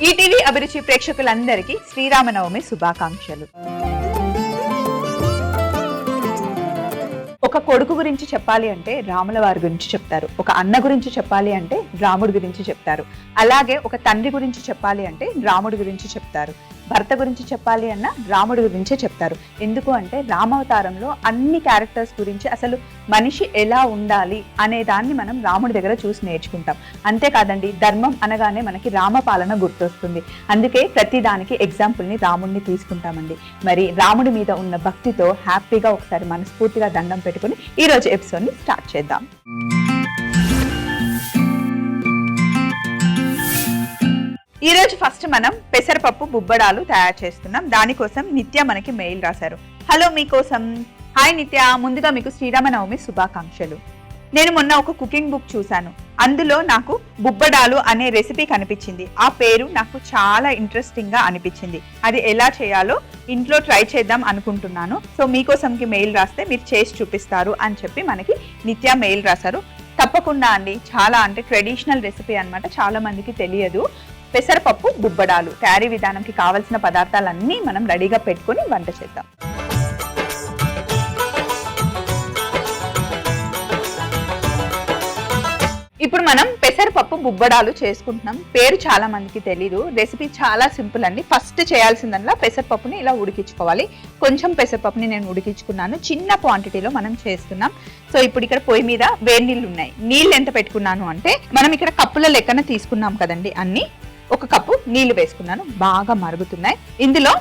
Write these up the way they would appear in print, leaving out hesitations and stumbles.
ETV అభిరుచి ప్రేక్షకులందరికీ శ్రీరామనవమి శుభాకాంక్షలు. ఒక కొడుకు గురించి చెప్పాలి అంటే రాముల వారి గురించి చెప్తారు, ఒక అన్న గురించి చెప్పాలి అంటే రాముడి గురించి చెప్తారు, అలాగే ఒక తండ్రి గురించి చెప్పాలి అంటే రాముడి గురించి చెప్తారు, భర్త గురించి చెప్పాలి అన్న రాముడి గురించే చెప్తారు. ఎందుకు అంటే రామావతారంలో అన్ని క్యారెక్టర్స్ గురించి అసలు మనిషి ఎలా ఉండాలి అనే దాన్ని మనం రాముడి దగ్గర చూసి నేర్చుకుంటాం. అంతేకాదండి, ధర్మం అనగానే మనకి రామపాలన గుర్తొస్తుంది. అందుకే ప్రతి దానికి ఎగ్జాంపుల్ని రాముడిని తీసుకుంటామండి. మరి రాముడి మీద ఉన్న భక్తితో హ్యాపీగా ఒకసారి మనస్ఫూర్తిగా దండం పెట్టుకుని ఈరోజు ఎపిసోడ్ని స్టార్ట్ చేద్దాం. ఈ రోజు ఫస్ట్ మనం పెసరపప్పు బుబ్బడాలు తయారు చేస్తున్నాం. దానికోసం నిత్య మనకి మెయిల్ రాశారు. హలో మీకోసం. హాయ్ నిత్య, ముందుగా మీకు శ్రీరామనవమి శుభాకాంక్షలు. నేను మొన్న ఒక కుకింగ్ బుక్ చూశాను. అందులో నాకు బుబ్బడాలు అనే రెసిపీ కనిపించింది. ఆ పేరు నాకు చాలా ఇంట్రెస్టింగ్ గా అనిపించింది. అది ఎలా చేయాలో ఇంట్లో ట్రై చేద్దాం అనుకుంటున్నాను. సో మీకోసంకి మెయిల్ రాస్తే మీరు చేసి చూపిస్తారు అని చెప్పి మనకి నిత్య మెయిల్ రాశారు. తప్పకుండా అండి, చాలా అంటే ట్రెడిషనల్ రెసిపీ అన్నమాట, చాలా మందికి తెలియదు. పెసరపప్పు బుబ్బడాలు తయారీ విధానంకి కావలసిన పదార్థాలన్నీ మనం రెడీగా పెట్టుకుని వంట చేద్దాం. ఇప్పుడు మనం పెసరపప్పు బుబ్బడాలు చేసుకుంటున్నాం. పేరు చాలా మందికి తెలీదు, రెసిపీ చాలా సింపుల్ అండి. ఫస్ట్ చేయాల్సిందల్లా పెసరపప్పుని ఇలా ఉడికించుకోవాలి. కొంచెం పెసరపప్పుని నేను ఉడికించుకున్నాను, చిన్న క్వాంటిటీలో మనం చేస్తున్నాం. సో ఇప్పుడు ఇక్కడ పొయ్యి మీద వేడి నీళ్ళు ఉన్నాయి. నీళ్ళు ఎంత పెట్టుకున్నాను అంటే, మనం ఇక్కడ కప్పుల లెక్కన తీసుకున్నాం కదండి, అన్ని ఒక కప్పు నీళ్లు వేసుకున్నాను, బాగా మరుగుతున్నాయి. ఇందులో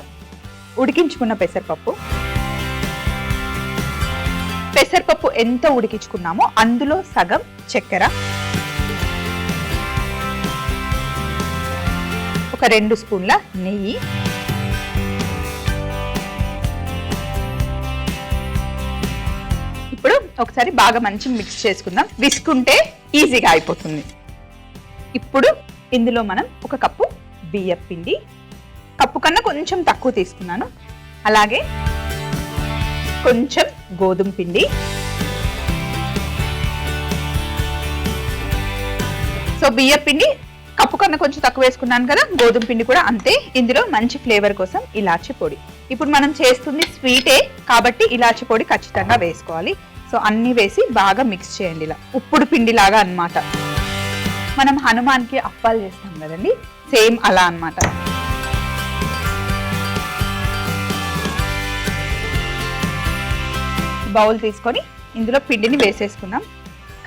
ఉడికించుకున్న పెసరపప్పు ఎంత ఉడికించుకున్నామో అందులో సగం చక్కెర, ఒక 2 స్పూన్ల నెయ్యి, ఇప్పుడు ఒకసారి బాగా మంచి మిక్స్ చేసుకుందాం. విసుకుంటే ఈజీగా అయిపోతుంది. ఇప్పుడు ఇందులో మనం ఒక కప్పు బియ్యం పిండి, కప్పు కన్నా కొంచెం తక్కువ తీసుకున్నాను, అలాగే కొంచెం గోధుమ పిండి. సో బియ్యం పిండి కప్పు కన్నా కొంచెం తక్కువ వేసుకున్నాను కదా, గోధుమ పిండి కూడా అంతే. ఇందులో మంచి ఫ్లేవర్ కోసం ఇలాచి పొడి. ఇప్పుడు మనం చేస్తుంది స్వీటే కాబట్టి ఇలాచి పొడి ఖచ్చితంగా వేసుకోవాలి. సో అన్ని వేసి బాగా మిక్స్ చేయండి, ఇలా ఉప్పుడు పిండి లాగా అన్నమాట. మనం హనుమాన్కి అప్పాలు చేస్తాం కదండి, సేమ్ అలా అన్నమాట. బౌల్ తీసుకొని ఇందులో పిండిని వేసేసుకున్నాం.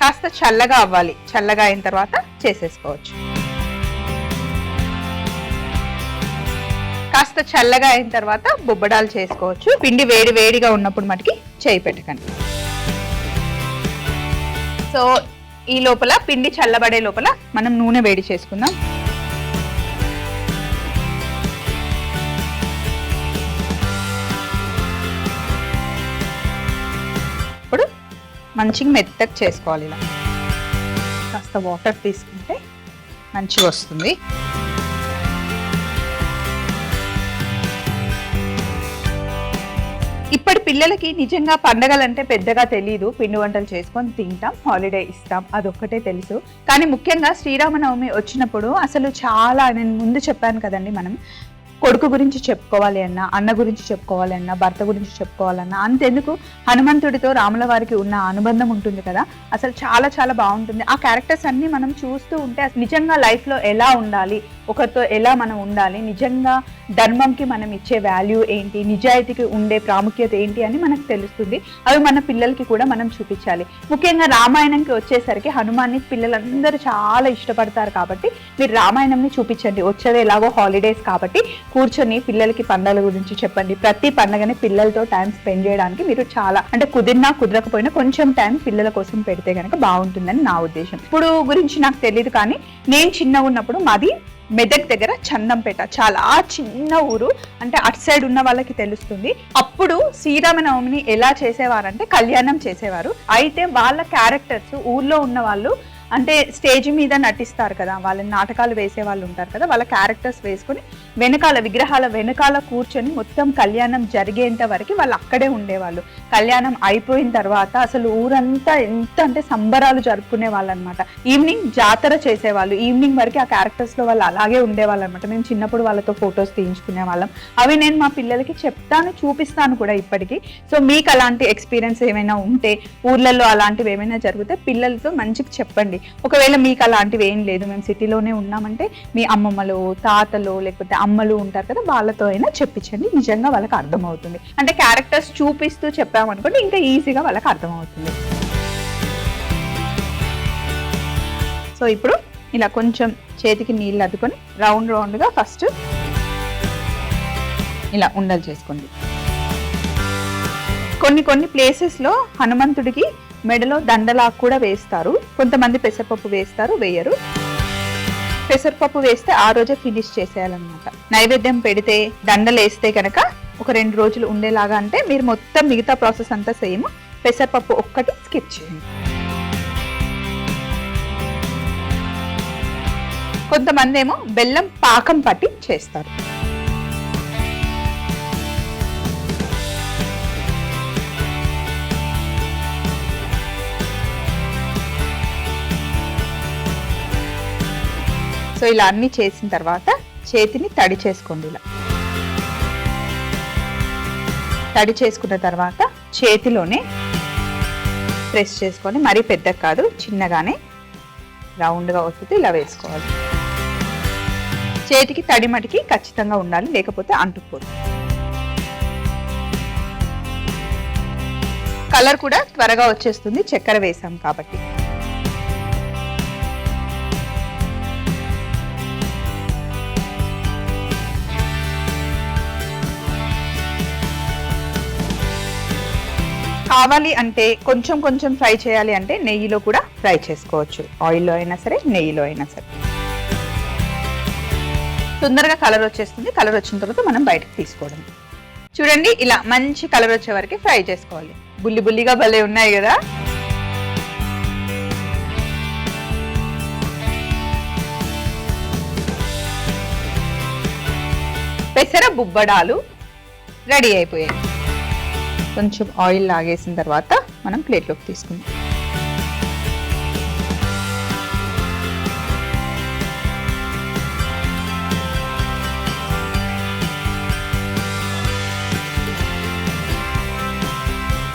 కాస్త చల్లగా అవ్వాలి, చల్లగా అయిన తర్వాత చేసేసుకోవచ్చు. కాస్త చల్లగా అయిన తర్వాత బుబ్బడాలు చేసుకోవచ్చు. పిండి వేడి వేడిగా ఉన్నప్పుడు మటుకి చేయి పెట్టకండి. సో ఈ లోపల పిండి చల్లబడే లోపల మనం నూనె వేడి చేసుకుందాం. ఇప్పుడు మంచిగా మెత్తగా చేసుకోవాలి. ఇలా కాస్త వాటర్ తీసుకుంటే మంచిగా వస్తుంది. ఇప్పటి పిల్లలకి నిజంగా పండగలంటే పెద్దగా తెలీదు. పిండి వంటలు చేసుకొని తింటాం, హాలిడే ఇస్తాం, అదొక్కటే తెలుసు. కానీ ముఖ్యంగా శ్రీరామనవమి వచ్చినప్పుడు అసలు చాలా, నేను ముందు చెప్పాను కదండి, మనం కొడుకు గురించి చెప్పుకోవాలి అన్నా, అన్న గురించి చెప్పుకోవాలి అన్నా, భర్త గురించి చెప్పుకోవాలన్నా, అంతెందుకు హనుమంతుడితో రాముల వారికి ఉన్న అనుబంధం ఉంటుంది కదా, అసలు చాలా చాలా బాగుంటుంది. ఆ క్యారెక్టర్స్ అన్ని మనం చూస్తూ ఉంటే నిజంగా లైఫ్లో ఎలా ఉండాలి, ఒకరితో ఎలా మనం ఉండాలి, నిజంగా ధర్మంకి మనం ఇచ్చే వాల్యూ ఏంటి, నిజాయితీకి ఉండే ప్రాముఖ్యత ఏంటి అని మనకు తెలుస్తుంది. అవి మన పిల్లలకి కూడా మనం చూపించాలి. ముఖ్యంగా రామాయణంకి వచ్చేసరికి హనుమాన్ని పిల్లలందరూ చాలా ఇష్టపడతారు కాబట్టి మీరు రామాయణంని చూపించండి. వచ్చేది ఎలాగో హాలిడేస్ కాబట్టి కూర్చొని పిల్లలకి పండుగల గురించి చెప్పండి. ప్రతి పండుగని పిల్లలతో టైం స్పెండ్ చేయడానికి మీరు చాలా, అంటే కుదిరినా కుదరకపోయినా కొంచెం టైం పిల్లల కోసం పెడితే కనుక బాగుంటుందని నా ఉద్దేశం. ఇప్పుడు గురించి నాకు తెలియదు, కానీ నేను చిన్నగా ఉన్నప్పుడు మాది మెదక్ దగ్గర చందంపేట, చాలా చిన్న ఊరు, అంటే అటు సైడ్ ఉన్న వాళ్ళకి తెలుస్తుంది. అప్పుడు శ్రీరామనవమిని ఎలా చేసేవారంటే కళ్యాణం చేసేవారు. అయితే వాళ్ళ క్యారెక్టర్స్ ఊర్లో ఉన్న వాళ్ళు అంటే స్టేజ్ మీద నటిస్తారు కదా, వాళ్ళని నాటకాలు వేసే వాళ్ళు ఉంటారు కదా, వాళ్ళ క్యారెక్టర్స్ వేసుకుని వెనకాల విగ్రహాల వెనకాల కూర్చొని మొత్తం కళ్యాణం జరిగేంత వరకు వాళ్ళు అక్కడే ఉండేవాళ్ళు. కళ్యాణం అయిపోయిన తర్వాత అసలు ఊరంతా ఎంత అంటే సంబరాలు జరుపుకునే వాళ్ళు అనమాట. ఈవినింగ్ జాతర చేసేవాళ్ళు, ఈవినింగ్ వరకు ఆ క్యారెక్టర్స్ లో వాళ్ళు అలాగే ఉండేవాళ్ళు అనమాట. మేము చిన్నప్పుడు వాళ్ళతో ఫొటోస్ తీయించుకునే వాళ్ళం. అవి నేను మా పిల్లలకి చెప్తాను, చూపిస్తాను కూడా ఇప్పటికీ. సో మీకు అలాంటి ఎక్స్పీరియన్స్ ఏమైనా ఉంటే, ఊర్లలో అలాంటివి ఏమైనా జరిగితే పిల్లలతో మంచిగా చెప్పండి. ఒకవేళ మీకు అలాంటివి ఏం లేదు, మేము సిటీలోనే ఉన్నామంటే మీ అమ్మమ్మలు, తాతలు, లేకపోతే అమ్మలు ఉంటారు కదా, వాళ్ళతో అయినా చెప్పించండి. నిజంగా వాళ్ళకి అర్థమవుతుంది. అంటే క్యారెక్టర్స్ చూపిస్తూ చెప్పామనుకోండి ఇంకా ఈజీగా వాళ్ళకి అర్థమవుతుంది. సో ఇప్పుడు ఇలా కొంచెం చేతికి నీళ్ళు అద్దుకొని రౌండ్గా ఫస్ట్ ఇలా ఉండలు చేసుకోండి. కొన్ని ప్లేసెస్లో హనుమంతుడికి మెడలో దండలాకు కూడా వేస్తారు. కొంతమంది పెసరపప్పు వేస్తారు, వేయరు. పెసరపప్పు వేస్తే ఆ రోజే ఫినిష్ చేసేయాలన్నమాట. నైవేద్యం పెడితే దండలు వేస్తే కనుక ఒక 2 రోజులు ఉండేలాగా, అంటే మీరు మొత్తం మిగతా ప్రాసెస్ అంతా సేమ్, పెసరపప్పు ఒక్కటి స్కిప్ చేయండి. కొంతమంది ఏమో బెల్లం పాకం పట్టి చేస్తారు. సో ఇలా అన్ని చేసిన తర్వాత చేతిని తడి చేసుకోండి. ఇలా తడి చేసుకున్న తర్వాత చేతిలోనే ప్రెస్ చేసుకొని, మరీ పెద్దగా కాదు, చిన్నగానే రౌండ్గా వస్తుంది ఇలా వేసుకోవాలి. చేతికి తడి మటికి ఖచ్చితంగా ఉండాలి, లేకపోతే అంటుకుపోతుంది. కలర్ కూడా త్వరగా వచ్చేస్తుంది, చక్కెర వేసాం కాబట్టి. కావాలి అంటే కొంచెం ఫ్రై చేయాలి అంటే నెయ్యిలో కూడా ఫ్రై చేసుకోవచ్చు. ఆయిల్లో అయినా సరే, నెయ్యిలో అయినా సరే. తొందరగా కలర్ వచ్చేస్తుంది. కలర్ వచ్చిన తర్వాత మనం బయటకు తీసుకోవడం. చూడండి, ఇలా మంచి కలర్ వచ్చే వరకు ఫ్రై చేసుకోవాలి. బుల్లిగా భలే ఉన్నాయి కదా. పెసర బుబ్బడాలు రెడీ అయిపోయాయి. కొంచెం ఆయిల్ లాగేసిన తర్వాత మనం ప్లేట్లోకి తీసుకుందాం.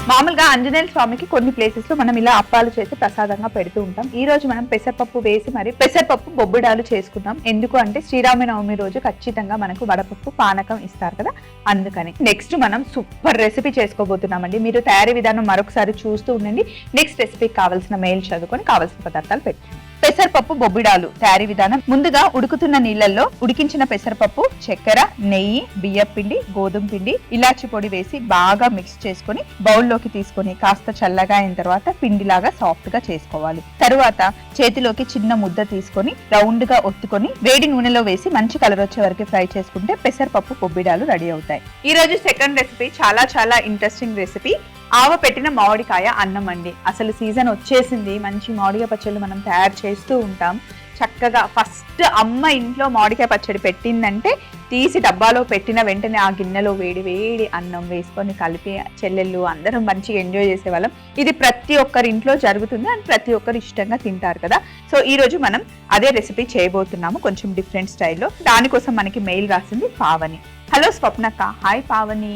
మామూలుగా ఆంజనేయ స్వామికి కొన్ని ప్లేసెస్ లో మనం ఇలా అప్పాలు చేసి ప్రసాదంగా పెడుతూ ఉంటాం. ఈ రోజు మనం పెసరపప్పు వేసి మరి పెసరపప్పు బొబ్బిడాలు చేసుకుంటాం. ఎందుకు అంటే శ్రీరామనవమి రోజు ఖచ్చితంగా మనకు వడపప్పు పానకం ఇస్తారు కదా, అందుకని. నెక్స్ట్ మనం సూపర్ రెసిపీ చేసుకోబోతున్నామండి. మీరు తయారీ విధానం మరొకసారి చూస్తూ ఉండండి. నెక్స్ట్ రెసిపీకి కావాల్సిన మెయిల్ చదువుకొని కావాల్సిన పదార్థాలు పెట్టుకోండి. పెసరపప్పు బొబ్బిడాలు తయారీ విధానం. ముందుగా ఉడుకుతున్న నీళ్ళల్లో ఉడికించిన పెసరపప్పు, చక్కెర, నెయ్యి, బియ్యం పిండి, గోధుమ పిండి, ఇలాచి పొడి వేసి బాగా మిక్స్ చేసుకుని బౌల్లోకి తీసుకొని కాస్త చల్లగా అయిన తర్వాత పిండిలాగా సాఫ్ట్ గా చేసుకోవాలి. తరువాత చేతిలోకి చిన్న ముద్ద తీసుకొని రౌండ్ గా ఒత్తుకొని వేడి నూనెలో వేసి మంచి కలర్ వచ్చే వరకు ఫ్రై చేసుకుంటే పెసరపప్పు బొబ్బిడాలు రెడీ అవుతాయి. ఈ రోజు సెకండ్ రెసిపీ చాలా ఇంట్రెస్టింగ్ రెసిపీ. ఆవ పెట్టిన మామిడికాయ అన్నం అండి. అసలు సీజన్ వచ్చేసింది, మంచి మామిడికాయ పచ్చళ్ళు మనం తయారు చేస్తూ ఉంటాం. చక్కగా ఫస్ట్ అమ్మ ఇంట్లో మామిడికాయ పచ్చడి పెట్టిందంటే తీసి డబ్బాలో పెట్టిన వెంటనే ఆ గిన్నెలో వేడి అన్నం వేసుకొని కలిపి చెల్లెళ్ళు అందరం మంచిగా ఎంజాయ్ చేసేవాళ్ళం. ఇది ప్రతి ఒక్కరి ఇంట్లో జరుగుతుంది అండ్ ప్రతి ఒక్కరు ఇష్టంగా తింటారు కదా. సో ఈ రోజు మనం అదే రెసిపీ చేయబోతున్నాము, కొంచెం డిఫరెంట్ స్టైల్లో. దానికోసం మనకి మెయిల్ రాసింది పావని. హలో స్వప్నక్క. హాయ్ పావని.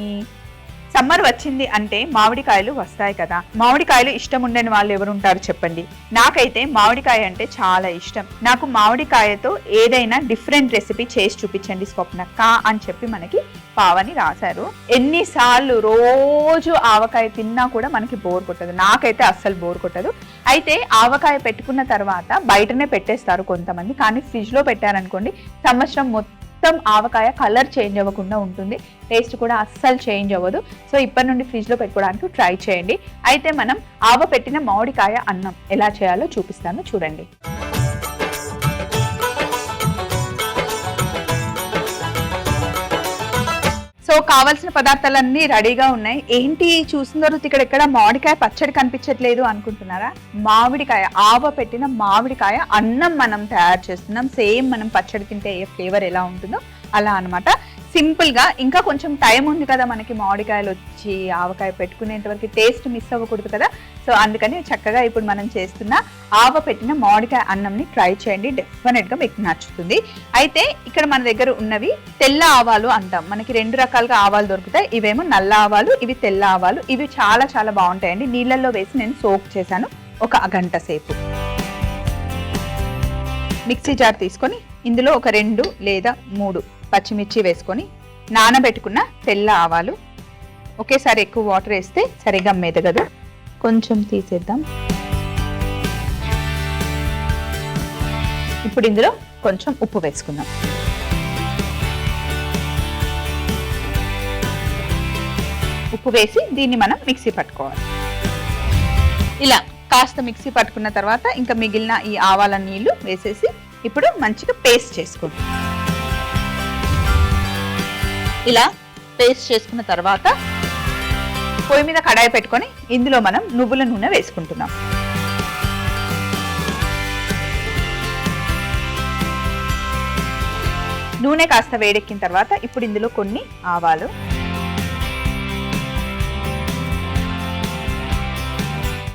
సమ్మర్ వచ్చింది అంటే మామిడికాయలు వస్తాయి కదా. మామిడికాయలు ఇష్టం ఉండని వాళ్ళు ఎవరుంటారు చెప్పండి. నాకైతే మామిడికాయ అంటే చాలా ఇష్టం. నాకు మామిడికాయతో ఏదైనా డిఫరెంట్ రెసిపీ చేసి చూపించండి స్వప్నక్క అని చెప్పి మనకి పావని రాశారు. ఎన్నిసార్లు రోజు ఆవకాయ తిన్నా కూడా మనకి బోర్ కొట్టదు. నాకైతే అస్సలు బోర్ కొట్టదు. అయితే ఆవకాయ పెట్టుకున్న తర్వాత బయటనే పెట్టేస్తారు కొంతమంది, కానీ ఫ్రిడ్జ్ లో పెట్టారనుకోండి సంవత్సరం మొత్తం ఆవకాయ కలర్ చేంజ్ అవ్వకుండా ఉంటుంది, టేస్ట్ కూడా అస్సలు చేంజ్ అవ్వదు. సో ఇప్పటి నుండి ఫ్రిడ్జ్ లో పెట్టుకోవడానికి ట్రై చేయండి. అయితే మనం ఆవ పెట్టిన మామిడికాయ అన్నం ఎలా చేయాలో చూపిస్తాను, చూడండి. సో సో కావాల్సిన పదార్థాలన్నీ రెడీగా ఉన్నాయి. ఏంటి చూసిన తర్వాత ఇక్కడ ఎక్కడ మామిడికాయ పచ్చడి కనిపించట్లేదు అనుకుంటున్నారా? మామిడికాయ, ఆవ పెట్టిన మామిడికాయ అన్నం మనం తయారు చేస్తున్నాం. సేమ్ మనం పచ్చడి తింటే ఏ ఫ్లేవర్ ఎలా ఉంటుందో అలా అనమాట. సింపుల్ గా, ఇంకా కొంచెం టైం ఉంది కదా మనకి మామిడికాయలు వచ్చి ఆవకాయ పెట్టుకునేంత వరకు టేస్ట్ మిస్ అవ్వకూడదు కదా. సో అందుకని చక్కగా ఇప్పుడు మనం చేస్తున్న ఆవ పెట్టిన మామిడికాయ అన్నంని ట్రై చేయండి, డెఫినెట్ గా మీకు నచ్చుతుంది. అయితే ఇక్కడ మన దగ్గర ఉన్నవి తెల్ల ఆవాలు అంటాం. మనకి 2 రకాలుగా ఆవాలు దొరుకుతాయి. ఇవేమో నల్ల ఆవాలు, ఇవి తెల్ల ఆవాలు. ఇవి చాలా చాలా బాగుంటాయండి. నీళ్ళల్లో వేసి నేను సోక్ చేశాను ఒక గంట సేపు. మిక్సీ జార్ తీసుకొని ఇందులో ఒక 2 లేదా 3 పచ్చిమిర్చి వేసుకొని నానబెట్టుకున్న తెల్ల ఆవాలు, ఒకేసారి ఎక్కువ వాటర్ వేస్తే సరిగా మెదగదు, కొంచెం తీసేద్దాం. ఇప్పుడు ఇందులో కొంచెం ఉప్పు వేసుకుందాం. ఉప్పు వేసి దీన్ని మనం మిక్సీ పట్టుకోవాలి. ఇలా కాస్త మిక్సీ పట్టుకున్న తర్వాత ఇంకా మిగిలిన ఈ ఆవాల నీళ్లు వేసేసి ఇప్పుడు మంచిగా పేస్ట్ చేసుకోండి. ఇలా పేస్ట్ చేసుకున్న తర్వాత పొయ్యి మీద కడాయి పెట్టుకొని ఇందులో మనం నువ్వుల నూనె వేసుకుంటున్నాం. నూనె కాస్త వేడెక్కిన తర్వాత ఇప్పుడు ఇందులో కొన్ని ఆవాలు,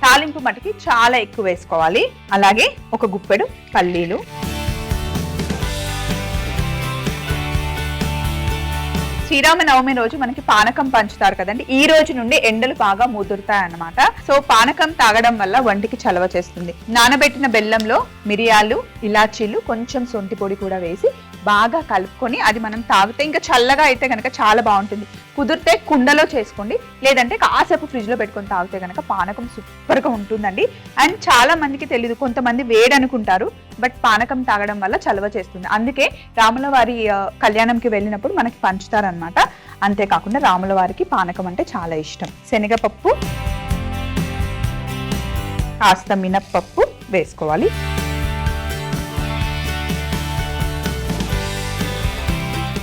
తాలింపు మటుకి చాలా ఎక్కువ వేసుకోవాలి. అలాగే ఒక గుప్పెడు పల్లీలు, శ్రీరామనవమి రోజు మనకి పానకం పంచుతారు కదండి. ఈ రోజు నుండి ఎండలు బాగా ముదురుతాయి అన్నమాట. సో పానకం తాగడం వల్ల వంటికి చలవ చేస్తుంది. నానబెట్టిన బెల్లంలో మిరియాలు, ఇలాచీలు, కొంచెం సొంటి పొడి కూడా వేసి బాగా కలుపుకొని అది మనం తాగితే ఇంకా చల్లగా అయితే కనుక చాలా బాగుంటుంది. కుదిరితే కుండలో చేసుకోండి, లేదంటే కాసేపు ఫ్రిడ్జ్ లో పెట్టుకొని తాగితే కనుక పానకం సూపర్ గా ఉంటుందండి. అండ్ చాలా మందికి తెలియదు, కొంతమంది వేడి అనుకుంటారు, బట్ పానకం తాగడం వల్ల చలవ చేస్తుంది. అందుకే రాముల వారి కళ్యాణంకి వెళ్ళినప్పుడు మనకి పంచుతారనమాట. అంతేకాకుండా రాముల వారికి పానకం అంటే చాలా ఇష్టం. శనగపప్పు, కాస్త మినప్పప్పు వేసుకోవాలి.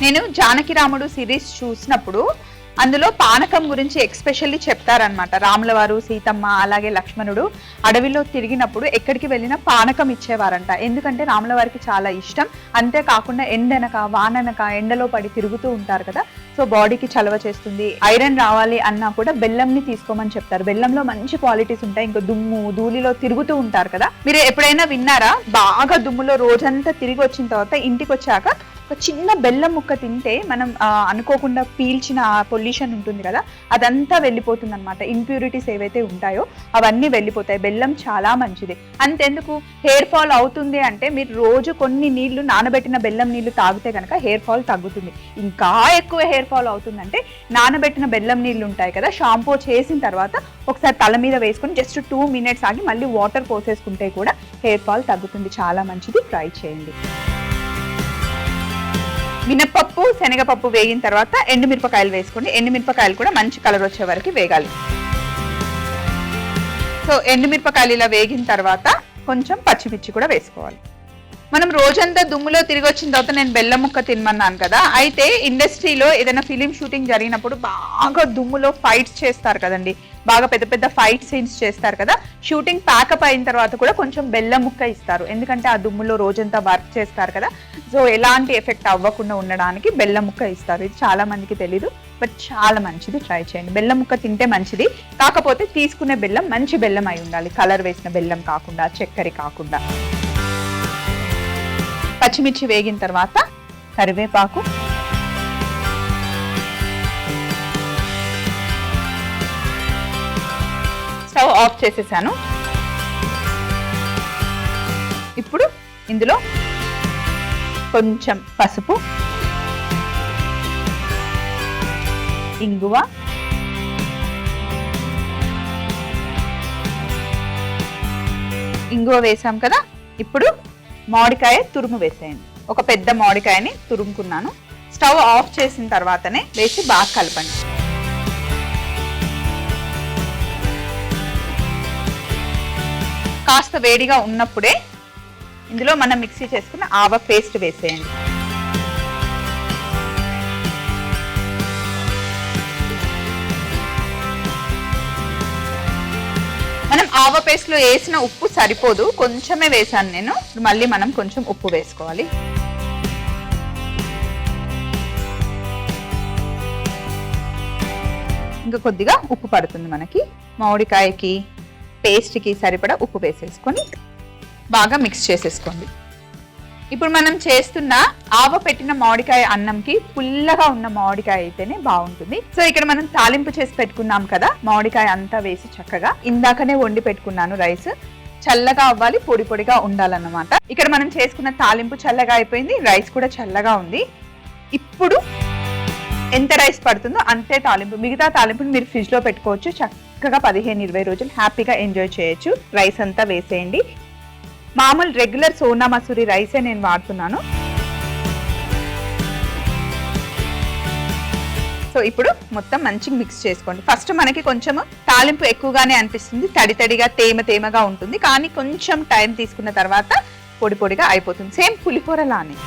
నేను జానకి రాముడు సిరీస్ చూసినప్పుడు అందులో పానకం గురించి ఎక్స్పెషల్లీ చెప్తారనమాట. రాముల వారు, సీతమ్మ, అలాగే లక్ష్మణుడు అడవిలో తిరిగినప్పుడు ఎక్కడికి వెళ్ళినా పానకం ఇచ్చేవారంట. ఎందుకంటే రాముల వారికి చాలా ఇష్టం. అంతేకాకుండా ఎండనక వాననక ఎండలో పడి తిరుగుతూ ఉంటారు కదా, సో బాడీకి చలవ చేస్తుంది. ఐరన్ రావాలి అన్నా కూడా బెల్లంని తీసుకోమని చెప్తారు. బెల్లంలో మంచి క్వాలిటీస్ ఉంటాయి. ఇంకా దుమ్ము ధూళిలో తిరుగుతూ ఉంటారు కదా, మీరు ఎప్పుడైనా విన్నారా? బాగా దుమ్ములో రోజంతా తిరిగి వచ్చిన తర్వాత ఇంటికి వచ్చాక ఒక చిన్న బెల్లం ముక్క తింటే మనం అనుకోకుండా పీల్చిన పొల్యూషన్ ఉంటుంది కదా, అదంతా వెళ్ళిపోతుంది అనమాట. ఇంప్యూరిటీస్ ఏవైతే ఉంటాయో అవన్నీ వెళ్ళిపోతాయి. బెల్లం చాలా మంచిది. అంతెందుకు హెయిర్ ఫాల్ అవుతుంది అంటే మీరు రోజు కొన్ని నీళ్లు, నానబెట్టిన బెల్లం నీళ్లు తాగితే కనుక హెయిర్ ఫాల్ తగ్గుతుంది. ఇంకా ఎక్కువ హెయిర్ ఫాల్ అవుతుందంటే నానబెట్టిన బెల్లం నీళ్లు ఉంటాయి కదా, షాంపూ చేసిన తర్వాత ఒకసారి తల మీద వేసుకొని జస్ట్ 2 minutes ఆగి మళ్ళీ వాటర్ పోసేసుకుంటే కూడా హెయిర్ ఫాల్ తగ్గుతుంది. చాలా మంచిది, ట్రై చేయండి. మినపప్పు, శనగపప్పు వేగిన తర్వాత ఎండుమిరపకాయలు వేసుకోండి. ఎండుమిరపకాయలు కూడా మంచి కలర్ వచ్చే వరకు వేగాలి. సో ఎండుమిరపకాయలు ఇలా వేగిన తర్వాత కొంచెం పచ్చిమిర్చి కూడా వేసుకోవాలి. మనం రోజంతా దుమ్ములో తిరిగి వచ్చిన తర్వాత నేను బెల్లం ముక్క తినమన్నాను కదా, అయితే ఇండస్ట్రీలో ఏదైనా ఫిలిం షూటింగ్ జరిగినప్పుడు బాగా దుమ్ములో ఫైట్స్ చేస్తారు కదండి, బాగా పెద్ద పెద్ద ఫైట్ సీన్స్ చేస్తారు కదా, షూటింగ్ ప్యాకప్ అయిన తర్వాత కూడా కొంచెం బెల్లం ముక్క ఇస్తారు. ఎందుకంటే ఆ దుమ్ములో రోజంతా వర్క్ చేస్తారు కదా, సో ఎలాంటి ఎఫెక్ట్ అవ్వకుండా ఉండడానికి బెల్లం ముక్క ఇస్తారు. ఇది చాలా మందికి తెలీదు, బట్ చాలా మంచిది, ట్రై చేయండి. బెల్లం ముక్క తింటే మంచిది, కాకపోతే తీసుకునే బెల్లం మంచి బెల్లం అయి ఉండాలి. కలర్ వేసిన బెల్లం కాకుండా, చక్కెర కాకుండా. పచ్చిమిర్చి వేగిన తర్వాత కరివేపాకు, స్టవ్ ఆఫ్ చేసేసాను. ఇప్పుడు ఇందులో కొంచెం పసుపు, ఇంగువ, వేసాం కదా. ఇప్పుడు మామిడికాయ తురుము వేసేయండి. ఒక పెద్ద మామిడికాయని తురుముకున్నాను. స్టవ్ ఆఫ్ చేసిన తర్వాతనే వేసి బాగా కలపండి. కాస్త వేడిగా ఉన్నప్పుడే ఇందులో మనం మిక్సీ చేసుకున్న ఆవ పేస్ట్ వేసేయండి. ఆవ పేస్ట్ లో వేసిన ఉప్పు సరిపోదు, కొంచెమే వేసాను నేను. మళ్ళీ మనం కొంచెం ఉప్పు వేసుకోవాలి. ఇంకా కొద్దిగా ఉప్పు పడుతుంది మనకి. మామిడికాయకి పేస్ట్కి సరిపడా ఉప్పు వేసేసుకొని బాగా మిక్స్ చేసేసుకోండి. ఇప్పుడు మనం చేస్తున్న ఆవ పెట్టిన మామిడికాయ అన్నంకి పుల్లగా ఉన్న మామిడికాయ అయితేనే బాగుంటుంది. సో ఇక్కడ మనం తాలింపు చేసి పెట్టుకున్నాం కదా, మామిడికాయ అంతా వేసి చక్కగా ఇందాకనే వండి పెట్టుకున్నాను రైస్. చల్లగా అవ్వాలి, పొడి పొడిగా ఉండాలన్నమాట. ఇక్కడ మనం చేసుకున్న తాలింపు చల్లగా అయిపోయింది, రైస్ కూడా చల్లగా ఉంది. ఇప్పుడు ఎంత రైస్ పడుతుందో అంతే తాలింపు. మిగతా తాలింపుని మీరు ఫ్రిడ్జ్ లో పెట్టుకోవచ్చు, చక్కగా 15-20 రోజులు హ్యాపీగా ఎంజాయ్ చేయొచ్చు. రైస్ అంతా వేసేయండి. మామూలు రెగ్యులర్ సోనా మసూరి రైసే నేను వాడుతున్నాను. సో ఇప్పుడు మొత్తం మంచిగా మిక్స్ చేసుకోండి. ఫస్ట్ మనకి కొంచెం తాలింపు ఎక్కువగానే అనిపిస్తుంది, తడి తడిగా తేమగా ఉంటుంది. కానీ కొంచెం టైం తీసుకున్న తర్వాత పొడి పొడిగా అయిపోతుంది, సేమ్ పులిహోర లానే.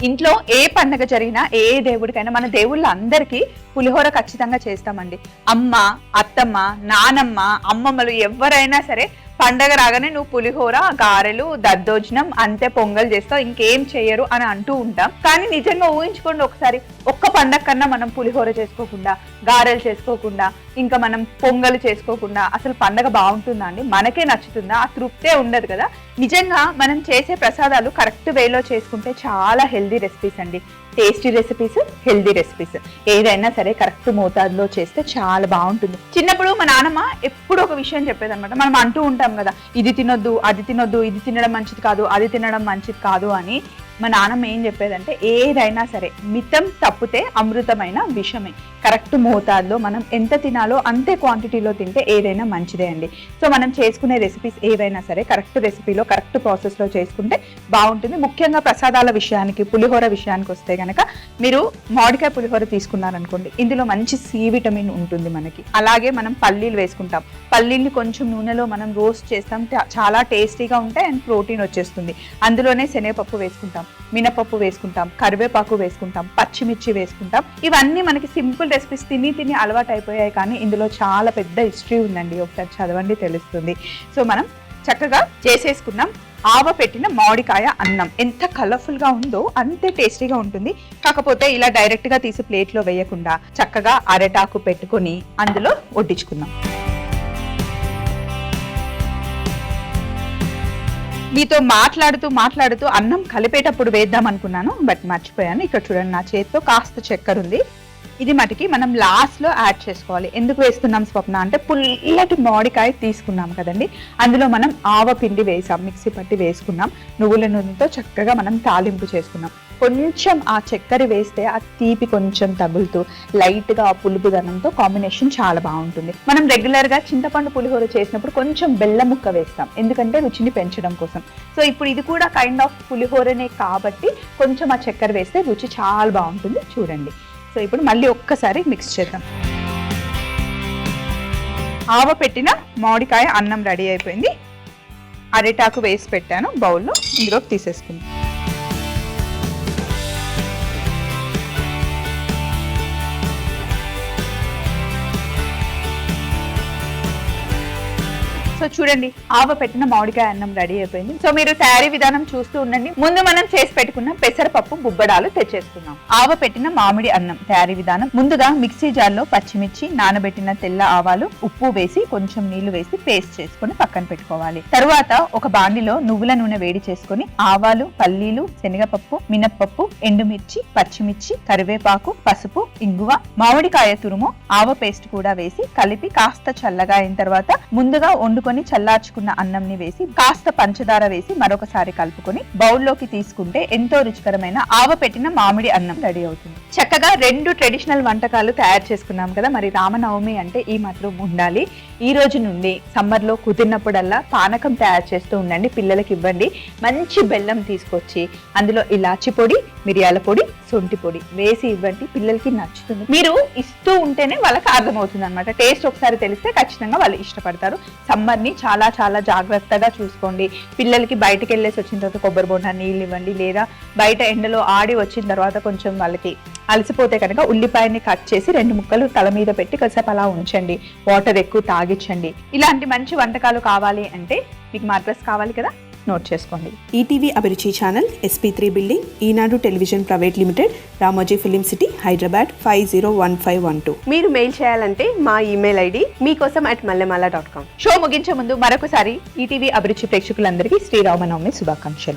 ఇంట్లో ఏ పండగ జరిగినా, ఏ దేవుడికైనా, మన దేవుళ్ళందరికీ పులిహోర ఖచ్చితంగా చేస్తామండి. అమ్మ, అత్తమ్మ, నానమ్మ, అమ్మమ్మలు ఎవరైనా సరే పండగ రాగానే నువ్వు పులిహోర, గారెలు, దద్దోజనం, అంతే పొంగల్ చేస్తావు, ఇంకేం చెయ్యరు అని అంటూ ఉంటాం. కానీ నిజంగా ఊహించుకోండి ఒకసారి, ఒక్క పండగ కన్నా మనం పులిహోర చేసుకోకుండా, గారెలు చేసుకోకుండా, ఇంకా మనం పొంగల్ చేసుకోకుండా అసలు పండగ బాగుంటుందా అండి? మనకే నచ్చుతుందా? ఆ తృప్తే ఉండదు కదా. నిజంగా మనం చేసే ప్రసాదాలు కరెక్ట్ వేలో చేసుకుంటే చాలా హెల్దీ రెసిపీస్ అండి. టేస్టీ రెసిపీస్, హెల్దీ రెసిపీస్, ఏదైనా సరే కరెక్ట్ మోతాదులో చేస్తే చాలా బాగుంటుంది. చిన్నప్పుడు మా నాన్నమ్మ ఎప్పుడు ఒక విషయం చెప్పేదన్నమాట. మనం అంటూ ఉంటాం కదా, ఇది తినొద్దు, అది తినొద్దు, ఇది తినడం మంచిది కాదు, అది తినడం మంచిది కాదు అని. మా నాన్నమ్మ ఏం చెప్పేదంటే, ఏదైనా సరే మితం తప్పితే అమృతమైన విషమే. కరెక్ట్ మోతాదులో మనం ఎంత తినాలో అంతే క్వాంటిటీలో తింటే ఏదైనా మంచిదే అండి. సో మనం చేసుకునే రెసిపీస్ ఏవైనా సరే కరెక్ట్ రెసిపీలో, కరెక్ట్ ప్రాసెస్లో చేసుకుంటే బాగుంటుంది. ముఖ్యంగా ప్రసాదాల విషయానికి, పులిహోర విషయానికి వస్తే కనుక, మీరు మామిడికాయ పులిహోర తీసుకున్నారనుకోండి, ఇందులో మంచి సి విటమిన్ ఉంటుంది మనకి. అలాగే మనం పల్లీలు వేసుకుంటాం, పల్లీల్ని కొంచెం నూనెలో మనం రోస్ట్ చేస్తాం, చాలా టేస్టీగా ఉంటాయి అండ్ ప్రోటీన్ వచ్చేస్తుంది. అందులోనే శనగపప్పు వేసుకుంటాం, మినపప్పు వేసుకుంటాం, కరివేపాకు వేసుకుంటాం, పచ్చిమిర్చి వేసుకుంటాం. ఇవన్నీ మనకి సింపుల్ రెసిపీస్, తిని అలవాటు అయిపోయాయి. కానీ ఇందులో చాలా పెద్ద హిస్టరీ ఉందండి, ఒకసారి చదవండి తెలుస్తుంది. సో మనం చక్కగా చేసేసుకున్నాం ఆవ పెట్టిన మామిడికాయ అన్నం. ఎంత కలర్ఫుల్ గా ఉందో అంతే టేస్టీగా ఉంటుంది. కాకపోతే ఇలా డైరెక్ట్ గా తీసి ప్లేట్లో వేయకుండా చక్కగా అరటాకు పెట్టుకొని అందులో వడ్డించుకుందాం. మీతో మాట్లాడుతూ అన్నం కలిపేటప్పుడు వేద్దాం అనుకున్నాను, బట్ మర్చిపోయాను. ఇక్కడ చూడండి, నా చేతితో కాస్త చక్కెర ఉంది. ఇది మటుకి మనం లాస్ట్ లో యాడ్ చేసుకోవాలి. ఎందుకు వేస్తున్నాం స్వప్న అంటే, పుల్లటి మామిడికాయ తీసుకున్నాం కదండి, అందులో మనం ఆవ పిండి వేసాం, మిక్సీ పట్టి వేసుకున్నాం, నువ్వుల నూనెతో చక్కగా మనం తాలింపు చేసుకున్నాం. కొంచెం ఆ చక్కెర వేస్తే ఆ తీపి కొంచెం తగులుతూ లైట్ గా ఆ పులుపు దనంతో కాంబినేషన్ చాలా బాగుంటుంది. మనం రెగ్యులర్ గా చింతపండు పులిహోర చేసినప్పుడు కొంచెం బెల్లం ముక్క వేస్తాం, ఎందుకంటే రుచిని పెంచడం కోసం. సో ఇప్పుడు ఇది కూడా కైండ్ ఆఫ్ పులిహోరనే కాబట్టి కొంచెం ఆ చక్కెర వేస్తే రుచి చాలా బాగుంటుంది. చూడండి. సో ఇప్పుడు మళ్ళీ ఒక్కసారి మిక్స్ చేద్దాం. ఆవ పెట్టిన మామిడికాయ అన్నం రెడీ అయిపోయింది. అరిటాకు వేసి పెట్టాను బౌల్లో, ఇందులోకి తీసేసుకుందాం. సో చూడండి, ఆవ పెట్టిన మామిడికాయ అన్నం రెడీ అయిపోయింది. సో మీరు తయారీ విధానం చూస్తూ ఉండండి. ముందు మనం చేసి పెట్టుకున్న పెసరపప్పు బుబ్బడాలు తెచ్చేసుకున్నాం. ఆవ పెట్టిన మామిడి అన్నం తయారీ విధానం: ముందుగా మిక్సీ జార్లో పచ్చిమిర్చి, నానబెట్టిన తెల్ల ఆవాలు, ఉప్పు వేసి కొంచెం నీళ్లు వేసి పేస్ట్ చేసుకుని పక్కన పెట్టుకోవాలి. తరువాత ఒక బాండిలో నువ్వుల నూనె వేడి చేసుకుని ఆవాలు, పల్లీలు, శనగపప్పు, మినప్పప్పు, ఎండుమిర్చి, పచ్చిమిర్చి, కరివేపాకు, పసుపు, ఇంగువ, మామిడికాయ తురుము, ఆవ పేస్ట్ కూడా వేసి కలిపి కాస్త చల్లగా అయిన తర్వాత ముందుగా వండుకొని చల్లార్చుకున్న అన్నంని వేసి కాస్త పంచదార వేసి మరొకసారి కలుపుకొని బౌల్లోకి తీసుకుంటే ఎంతో రుచికరమైన ఆవ పెట్టిన మామిడి అన్నం రెడీ అవుతుంది. చక్కగా 2 ట్రెడిషనల్ వంటకాలు తయారు చేసుకున్నాం కదా. మరి రామనవమి అంటే ఈ మాత్రం ఉండాలి. ఈ రోజు నుండి సమ్మర్ లో కుదిరినప్పుడల్లా పానకం తయారు చేస్తూ ఉండండి, పిల్లలకి ఇవ్వండి. మంచి బెల్లం తీసుకొచ్చి అందులో ఇలాచి పొడి, మిరియాల పొడి, శొంఠి పొడి వేసి ఇవ్వండి, పిల్లలకి నచ్చుతుంది. మీరు ఇస్తూ ఉంటేనే వాళ్ళకి అర్థమవుతుంది అనమాట. టేస్ట్ ఒకసారి తెలిస్తే ఖచ్చితంగా వాళ్ళు ఇష్టపడతారు. సమ్మర్ ఆహారాన్ని చాలా చాలా జాగ్రత్తగా చూసుకోండి. పిల్లలకి బయటకు వెళ్ళేసి వచ్చిన తర్వాత కొబ్బరి బొండా నీళ్ళు ఇవ్వండి, లేదా బయట ఎండలో ఆడి వచ్చిన తర్వాత కొంచెం వాళ్ళకి అలసిపోతే కనుక ఉల్లిపాయని కట్ చేసి 2 ముక్కలు తల మీద పెట్టి కాసేపు అలా ఉంచండి. వాటర్ ఎక్కువ తాగించండి. ఇలాంటి మంచి వంటకాలు కావాలి అంటే మీకు మా అడ్రస్ కావాలి కదా, నోట్ చేసుకోండి. ETV Abhiruchi channel, SP3 building, Eenadu television private limited, Ramoji film city, Hyderabad 501512. మీరు మెయిల్ చేయాలంటే మా ఈమెయిల్ ID meekosam@mallemala.com. షో ముగించే ముందు మరొకసారి ఈటీవీ అభిరుచి ప్రేక్షకులందరికీ శ్రీరామనవమి శుభాకాంక్షలు.